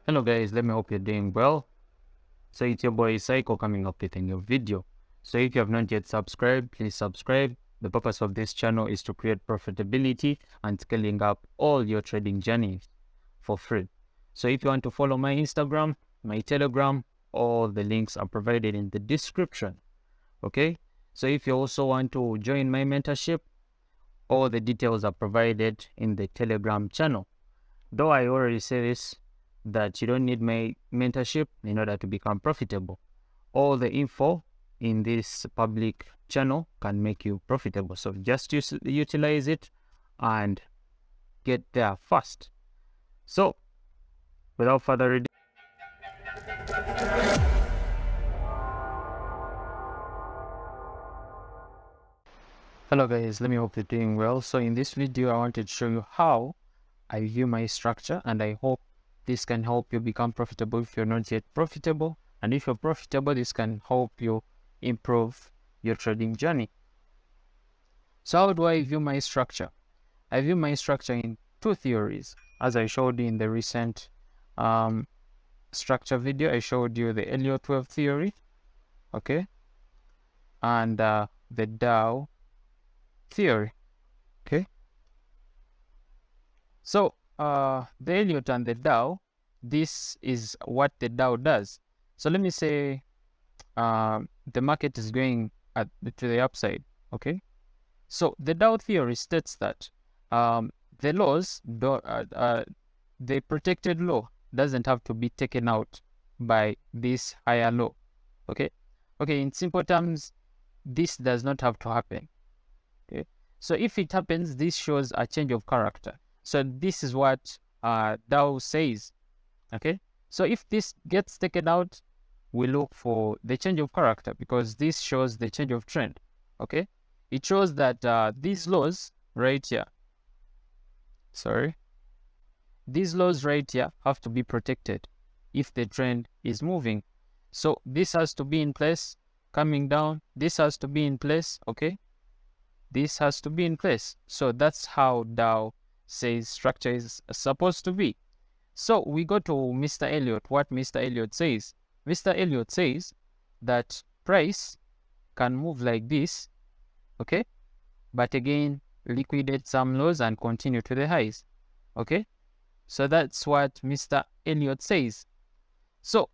Hello guys, let me hope you're doing well. So it's your boy Psycho coming up with a new video. So if you have not yet subscribed, please subscribe. The purpose of this channel is to create profitability and scaling up all your trading journeys for free. So if you want to follow my Instagram, my Telegram, all the links are provided in the description. Okay? So if you also want to join my mentorship, all the details are provided in the Telegram channel. Though I already say this, that you don't need my mentorship in order to become profitable. All the info in this public channel can make you profitable. So just utilize it and get there fast. So without further ado, hello guys, let me hope you're doing well. So in this video, I wanted to show you how I view my structure, and I hope this can help you become profitable if you're not yet profitable. And if you're profitable, this can help you improve your trading journey. So how do I view my structure? I view my structure in two theories. As I showed you in the recent structure video, I showed you the Elliott wave theory, okay, and the Dow theory, okay. So the Elliott and the Dow, this is what the Dow does. So let me say the market is going to the upside, okay. So the Dow theory states that the laws, the protected law doesn't have to be taken out by this higher law, okay. Okay, in simple terms, this does not have to happen, okay. So if it happens, this shows a change of character. So this is what Dow says, okay. So if this gets taken out, we look for the change of character, because this shows the change of trend, okay. It shows that these laws right here, these laws right here have to be protected if the trend is moving. So this has to be in place, coming down, this has to be in place, okay. This has to be in place. So that's how Dow says structure is supposed to be. So we go to Mr. Elliott. What Mr. Elliott says? Mr. Elliott says that price can move like this, okay, but again liquidate some lows and continue to the highs, okay. So that's what Mr. Elliott says. So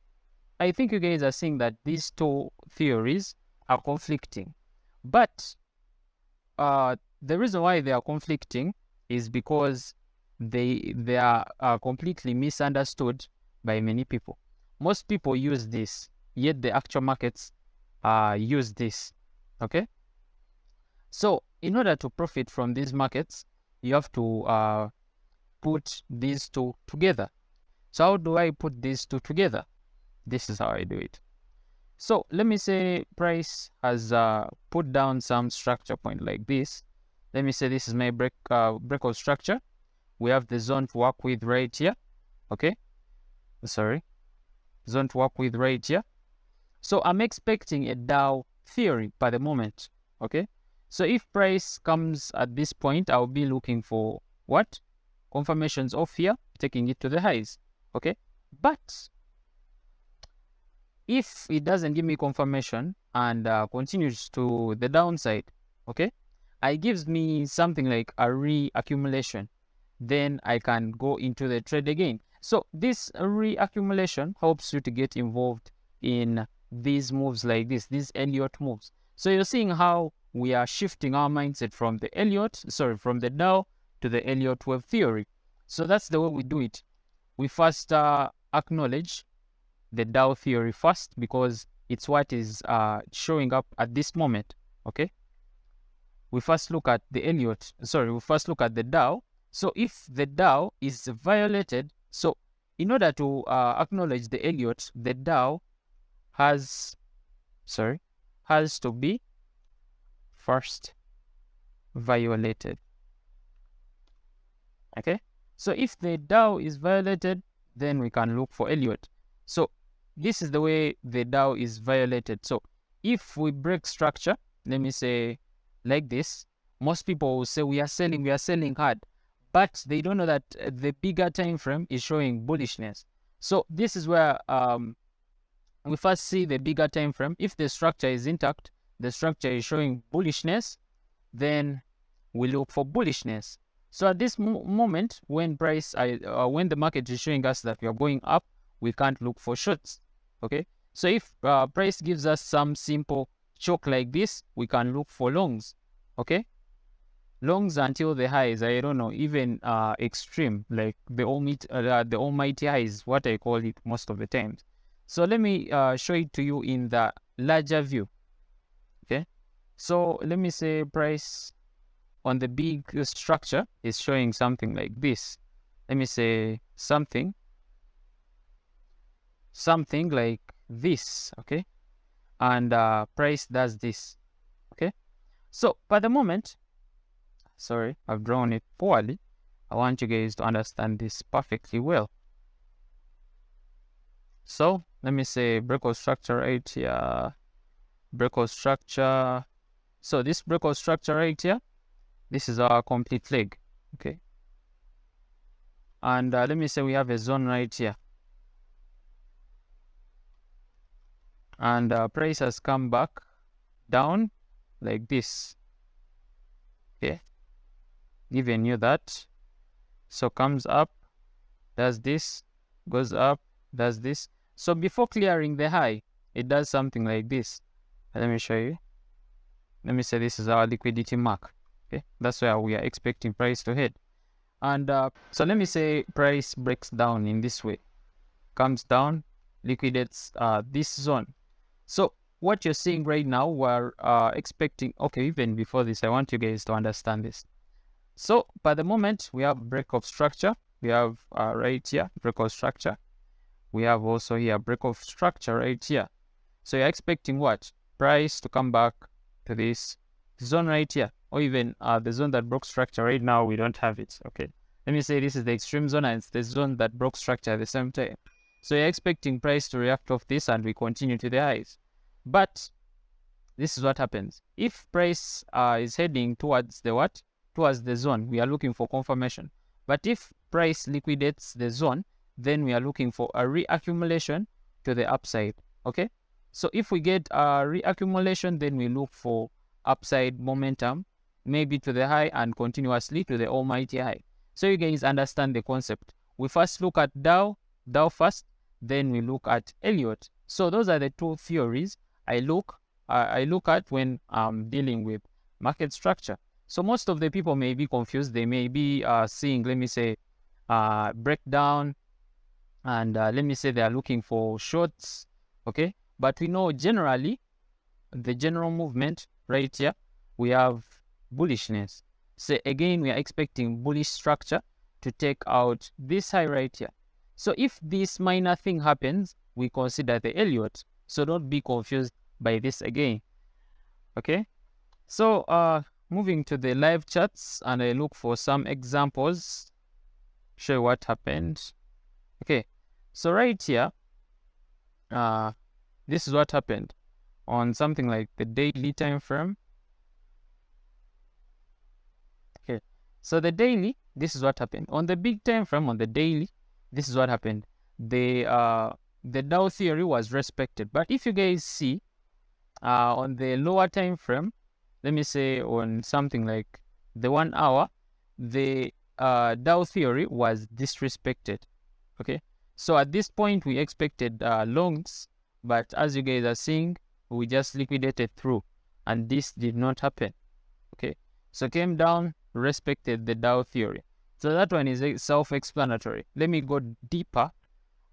I think you guys are seeing that these two theories are conflicting, but the reason why they are conflicting is because they are completely misunderstood by many people. Most people use this, yet the actual markets use this, okay. So in order to profit from these markets, you have to put these two together. So how do I put these two together? This is how I do it. So let me say price has put down some structure point like this. Let me say this is my breakout structure. We have the zone to work with right here, okay. Zone to work with right here. So I'm expecting a Dow theory by the moment, okay. So if price comes at this point, I'll be looking for what? Confirmations of here, taking it to the highs, okay. But if it doesn't give me confirmation and continues to the downside, okay, it gives me something like a reaccumulation, then I can go into the trade again. So this reaccumulation helps you to get involved in these moves like this, these Elliott moves. So you're seeing how we are shifting our mindset from the Dow to the Elliott wave theory. So that's the way we do it. We first acknowledge the Dow theory first, because it's what is showing up at this moment, okay. We first look at the Dow. So if the Dow is violated, so in order to acknowledge the Elliott, the Dow has to be first violated, okay. So if the Dow is violated, then we can look for Elliott. So this is the way the Dow is violated. So if we break structure, let me say like this, most people will say we are selling hard, but they don't know that the bigger time frame is showing bullishness. So this is where we first see the bigger time frame. If the structure is intact, the structure is showing bullishness, then we look for bullishness. So at this moment, when when the market is showing us that we are going up, we can't look for shorts. Okay. So if price gives us some simple choke like this, we can look for longs. Okay. Longs until the highs, I don't know, even extreme, like the almighty highs, what I call it most of the times. So let me show it to you in the larger view. Okay, so let me say price on the big structure is showing something like this. Let me say something like this. Okay, and price does this. Okay, so by the moment, sorry, I've drawn it poorly. I want you guys to understand this perfectly well. So let me say breakout structure right here, breakout structure. So this breakout structure right here, this is our complete leg. Okay. And let me say we have a zone right here. And price has come back down like this. Okay. Given you that. So comes up, does this, goes up, does this. So before clearing the high, it does something like this. Let me show you. Let me say this is our liquidity mark. Okay, that's where we are expecting price to head. And so let me say price breaks down in this way, comes down, liquidates this zone. So what you're seeing right now, we're expecting, okay, even before this, I want you guys to understand this. So by the moment, we have breakout structure. We have right here, breakout structure. We have also here breakout structure right here. So you're expecting what? Price to come back to this zone right here, or even the zone that broke structure. Right now, we don't have it. Okay, let me say this is the extreme zone and it's the zone that broke structure at the same time. So you're expecting price to react off this and we continue to the highs. But this is what happens. If price is heading towards the what? Towards the zone, we are looking for confirmation. But if price liquidates the zone, then we are looking for a reaccumulation to the upside. Okay? So if we get a reaccumulation, then we look for upside momentum, maybe to the high and continuously to the almighty high. So you guys understand the concept. We first look at Dow first, then we look at Elliott. So those are the two theories I look at when dealing with market structure. So most of the people may be confused. They may be seeing, let me say, breakdown, and let me say they are looking for shorts. Okay, but we know generally the general movement right here, we have bullishness. So again, we are expecting bullish structure to take out this high right here. So if this minor thing happens, we consider the Elliott. So don't be confused by this again. Okay, so moving to the live charts, and I look for some examples, show what happened. Okay, so right here, this is what happened on something like the daily time frame. Okay, so the daily, this is what happened on the big time frame. On the daily, this is what happened. The Dow theory was respected, but if you guys see on the lower time frame, let me say on something like the 1 hour, the Dow theory was disrespected. Okay, so at this point we expected longs, but as you guys are seeing, we just liquidated through, and this did not happen. Okay, so came down, respected the Dow theory. So that one is self-explanatory. Let me go deeper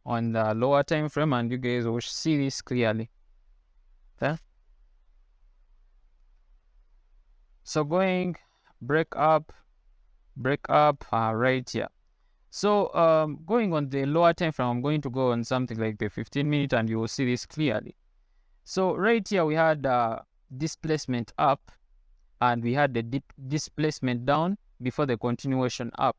on the lower time frame, and you guys will see this clearly. Okay. So going break up right here. So going on the lower time frame, I'm going to go on something like the 15-minute, and you will see this clearly. So right here we had displacement up, and we had the displacement down before the continuation up.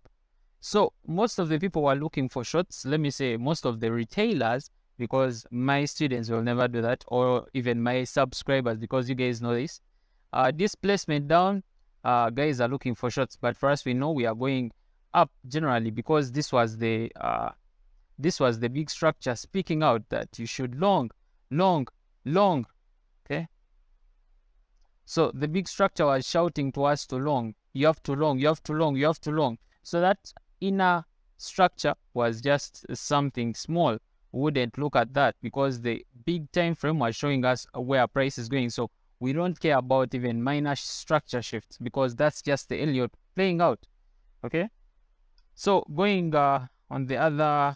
So most of the people were looking for shorts. Let me say most of the retailers, because my students will never do that, or even my subscribers, because you guys know this. Displacement down, guys are looking for shorts, but for us, we know we are going up generally, because this was the This was the big structure speaking out that you should long, long, long. Okay. So the big structure was shouting to us to long. You have to long, you have to long, you have to long. So that inner structure was just something small. We wouldn't look at that because the big time frame was showing us where price is going. So we don't care about even minor structure shifts because that's just the Elliott playing out. Okay. So going on the other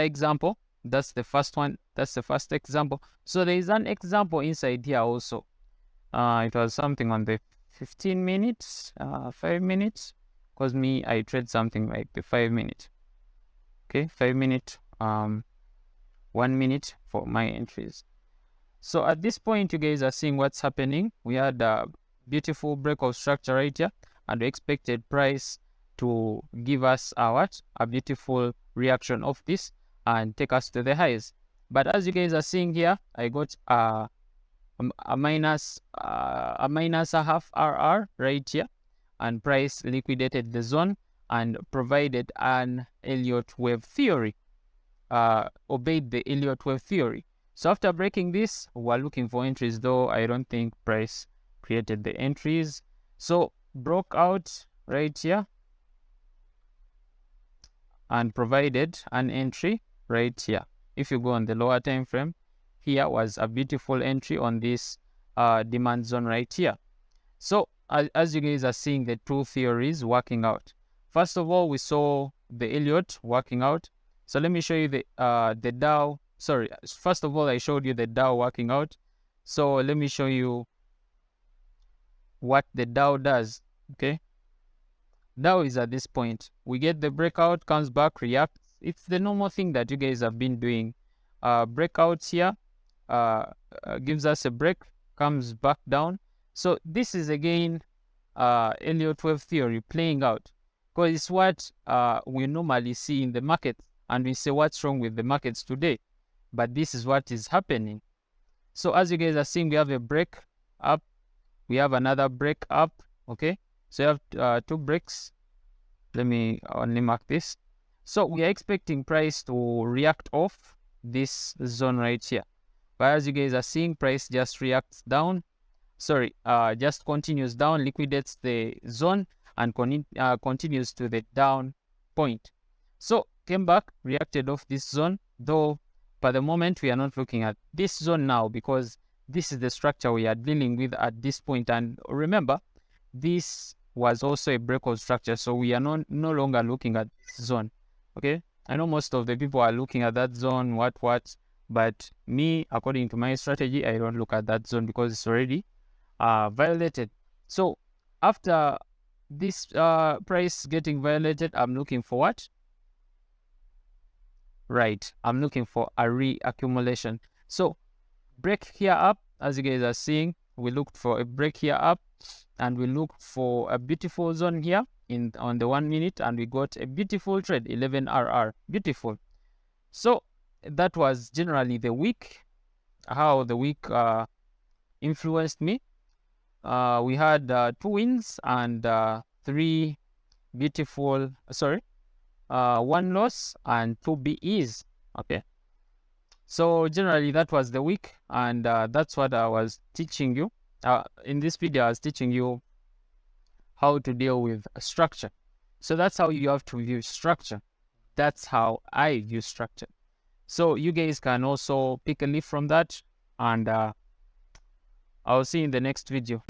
example, that's the first one. That's the first example. So there is an example inside here also. It was something on the 15 minutes, 5 minutes, because me, I trade something like the 5 minutes. Okay, 5 minutes, 1 minute for my entries. So at this point, you guys are seeing what's happening. We had a beautiful breakout structure right here, and we expected price to give us a beautiful reaction of this and take us to the highs. But as you guys are seeing here, I got a minus a half RR right here, and price liquidated the zone and provided an Elliott wave theory, obeyed the Elliott wave theory. So after breaking this, we're looking for entries, though I don't think price created the entries. So broke out right here and provided an entry right here. If you go on the lower time frame, here was a beautiful entry on this demand zone right here. So as you guys are seeing the two theories working out. First of all, we saw the Elliott working out. So let me show you the Dow. Sorry, first of all, I showed you the Dow working out. So let me show you what the Dow does. Okay. Dow is at this point. We get the breakout, comes back, reacts. It's the normal thing that you guys have been doing. Breakouts here, gives us a break, comes back down. So this is again Elliott wave theory playing out, because it's what we normally see in the market, and we say what's wrong with the markets today, but this is what is happening. So as you guys are seeing, we have a break up, we have another break up. Okay, so you have two breaks. Let me only mark this. So we are expecting price to react off this zone right here, but as you guys are seeing, price just reacts down. Sorry, just continues down, liquidates the zone, and continues to the down point. So came back, reacted off this zone, though for the moment we are not looking at this zone now because this is the structure we are dealing with at this point. And remember, this was also a breakout structure, so we are no longer looking at this zone. Okay, I know most of the people are looking at that zone, but me, according to my strategy, I don't look at that zone because it's already violated. So after this price getting violated, I'm looking for what? Right, I'm looking for a reaccumulation. So break here up, as you guys are seeing, we looked for a break here up, and we looked for a beautiful zone here on the 1 minute, and we got a beautiful trade, 11 RR, beautiful. So that was generally the week, how the week influenced me. We had 2 wins and 3 beautiful, 1 loss and 2 BEs. Okay, so generally that was the week, and that's what I was teaching you. In this video, I was teaching you how to deal with a structure. So that's how you have to view structure. That's how I view structure. So you guys can also pick a leaf from that, and I'll see you in the next video.